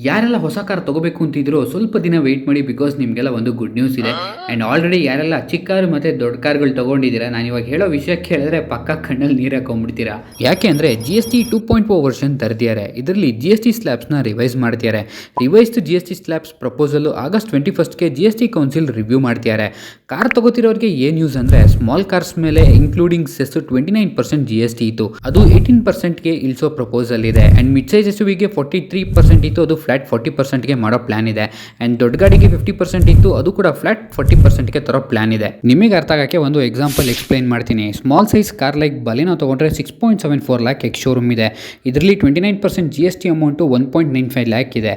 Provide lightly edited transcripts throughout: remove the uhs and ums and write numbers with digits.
ಯಾರೆಲ್ಲ ಹೊಸ ಕಾರ್ ತಗೋಬೇಕು ಅಂತಿದ್ರು ಸ್ವಲ್ಪ ದಿನ ವೆಯ್ಟ್ ಮಾಡಿ ಬಿಕಾಸ್ ನಿಮಗೆಲ್ಲ ಒಂದು ಗುಡ್ ನ್ಯೂಸ್ ಇದೆ. ಆ್ಯಂಡ್ ಆಲ್ರೆಡಿ ಯಾರೆಲ್ಲ ಚಿಕ್ಕ ಕಾರು ಮತ್ತು ದೊಡ್ಡ ಕಾರ್ಗಳು ತೊಗೊಂಡಿದ್ದೀರಾ, ನಾನು ಇವಾಗ ಹೇಳೋ ವಿಷಯ ಕೇಳಿದ್ರೆ ಪಕ್ಕ ಕಣ್ಣಲ್ಲಿ ನೀರು ಹಾಕೊಂಡ್ಬಿಡ್ತೀರಾ. ಯಾಕೆ ಅಂದರೆ GST 2.0 ವರ್ಷನ್ ತರ್ದಿದ್ದಾರೆ. ಇದರಲ್ಲಿ GST ಸ್ಲ್ಯಾಬ್ಸ್ನ ರಿವೈಸ್ ಮಾಡ್ತಿದ್ದಾರೆ. Revised GST slabs proposal August 21ಗೆ GST ಕೌನ್ಸಿಲ್ ರಿವ್ಯೂ ಮಾಡ್ತಿದ್ದಾರೆ. ಕಾರ್ ತಗೋತಿರೋರಿಗೆ ಏನು ನ್ಯೂಸ್ ಅಂದರೆ ಸ್ಮಾಲ್ ಕಾರ್ಸ್ ಮೇಲೆ ಇನ್ಕ್ಲೂಡಿಂಗ್ ಸೆಸ್ 29% GST ಇತ್ತು, ಅದು 18%ಗೆ ಇಳಿಸೋ ಪ್ರಪೋಸಲ್ ಇದೆ. ಆ್ಯಂಡ್ ಮಿಡ್ ಸೈಜ್ SUVಗೆ 43% ಇತ್ತು, ಅದು ಫ್ಲಾಟ್ 40%ಗೆ ಮಾಡೋ ಪ್ಲಾನ್ ಇದೆ. ಆ್ಯಂಡ್ ದೊಡ್ಡ ಗಾಡಿಗೆ 50% ಇತ್ತು, ಅದು ಕೂಡ ಫ್ಲಾಟ್ 40%ಗೆ ತರೋ ಪ್ಲಾನ್ ಇದೆ. ನಿಮಗೆ ಅರ್ಥ ಆಗೋಕ್ಕೆ ಒಂದು ಎಕ್ಸಾಂಪಲ್ ಎಕ್ಸ್ಪ್ಲೈನ್ ಮಾಡ್ತೀನಿ. ಸ್ಮಾಲ್ ಸೈಜ್ ಕಾರ್ ಲೈಕ್ ಬಲಿನೋ ತೊಗೊಂಡ್ರೆ 6.74 ಲ್ಯಾಕ್ ಎಕ್ಸ್ ಶೋರೂಮ್ ಇದೆ. ಇದರಲ್ಲಿ 29% GST ಅಮೌಂಟು 1.95 ಲ್ಯಾಕ್ ಇದೆ.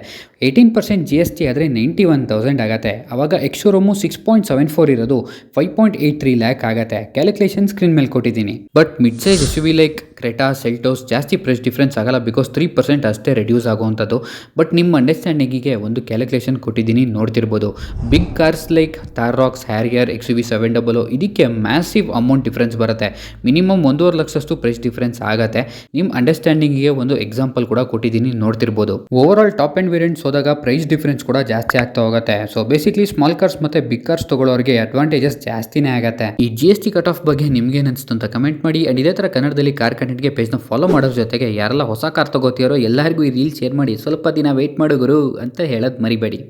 18% GST ಆದರೆ 91,000 ಆಗುತ್ತೆ. ಆವಾಗ ಎಕ್ಸ್ ಶೋರೂಮು 6.74 ಇರೋದು 5.83 ಲ್ಯಾಕ್ ಆಗುತ್ತೆ. ಕ್ಯಾಲ್ಕುಲೇಷನ್ ಸ್ಕ್ರೀನ್ ಮೇಲೆ ಕೊಟ್ಟಿದ್ದೀನಿ. But mid size SUV like Creta, Seltos ಜಾಸ್ತಿ ಪ್ರೈಸ್ ಡಿಫ್ರೆನ್ಸ್ ಆಗಲ್ಲ ಬಿಕಾಸ್ 3% ಅಷ್ಟೇ ರೆಡ್ಯೂಸ್ ಆಗುವಂಥದ್ದು. ಬಟ್ ನಿಮ್ಮ ಅಂಡರ್ಸ್ಟ್ಯಾಂಡಿಂಗಿಗೆ ಒಂದು ಕ್ಯಾಲ್ಕುಲೇಷನ್ ಕೊಟ್ಟಿದ್ದೀನಿ, ನೋಡ್ತಿರ್ಬೋದು. Big cars like Thar Roxx, Harrier, XUV 700 ಇದಕ್ಕೆ ಮ್ಯಾಸಿವ್ ಅಮೌಂಟ್ ಡಿಫ್ರೆನ್ಸ್ ಬರುತ್ತೆ. ಮಿನಿಮಮ್ 1.5 ಲಕ್ಷಷ್ಟು ಪ್ರೈಸ್ ಡಿಫ್ರೆನ್ಸ್ ಆಗುತ್ತೆ. ನಿಮ್ಮ ಅಂಡರ್ಸ್ಟ್ಯಾಂಡಿಂಗಿಗೆ ಒಂದು ಎಕ್ಸಾಂಪಲ್ ಕೂಡ ಕೊಟ್ಟಿದ್ದೀನಿ, ನೋಡ್ತಿರ್ಬೋದು. Overall top and variants ಹೋದಾಗ ಪ್ರೈಸ್ ಡಿಫ್ರೆನ್ಸ್ ಕೂಡ ಜಾಸ್ತಿ ಆಗ್ತಾ ಹೋಗುತ್ತೆ. ಸೊ ಬೇಸಿಕ್ಲಿ ಸ್ಮಾಲ್ ಕಾರ್ಸ್ ಮತ್ತು ಬಿಗ್ ಕಾರ್ಸ್ ತಗೊಳ್ಳೋರಿಗೆ ಅಡ್ವಾಂಟೇಜಸ್ ಜಾಸ್ತಿನೇ ಆಗುತ್ತೆ. ಈ GST ಕಟ್ ಆಫ್ ಬಗ್ಗೆ ನಿಮ್ಗೆ ಅನಿಸ್ತು ಅಂತ ಕಮೆಂಟ್ ಮಾಡಿ. ಅಂಡ್ ಇದೇ ಥರ ಕನ್ನಡದಲ್ಲಿ ಕಾರ್ ಕಂಟೆಂಟ್ಗೆ ಪೇಜ್ನ ಫಾಲೋ ಮಾಡೋದ್ರ ಜೊತೆಗೆ ಯಾರೆಲ್ಲ ಹೊಸ ಕಾರ್ ತಗೋತಿರೋ ಎಲ್ಲರಿಗೂ ಈ ರೀಲ್ ಶೇರ್ ಮಾಡಿ. ಸ್ವಲ್ಪ ದಿನ ವೆಯ್ಟ್ ಮಾಡು ಗುರು ಅಂತ ಹೇಳೋದು ಮರಿಬೇಡಿ.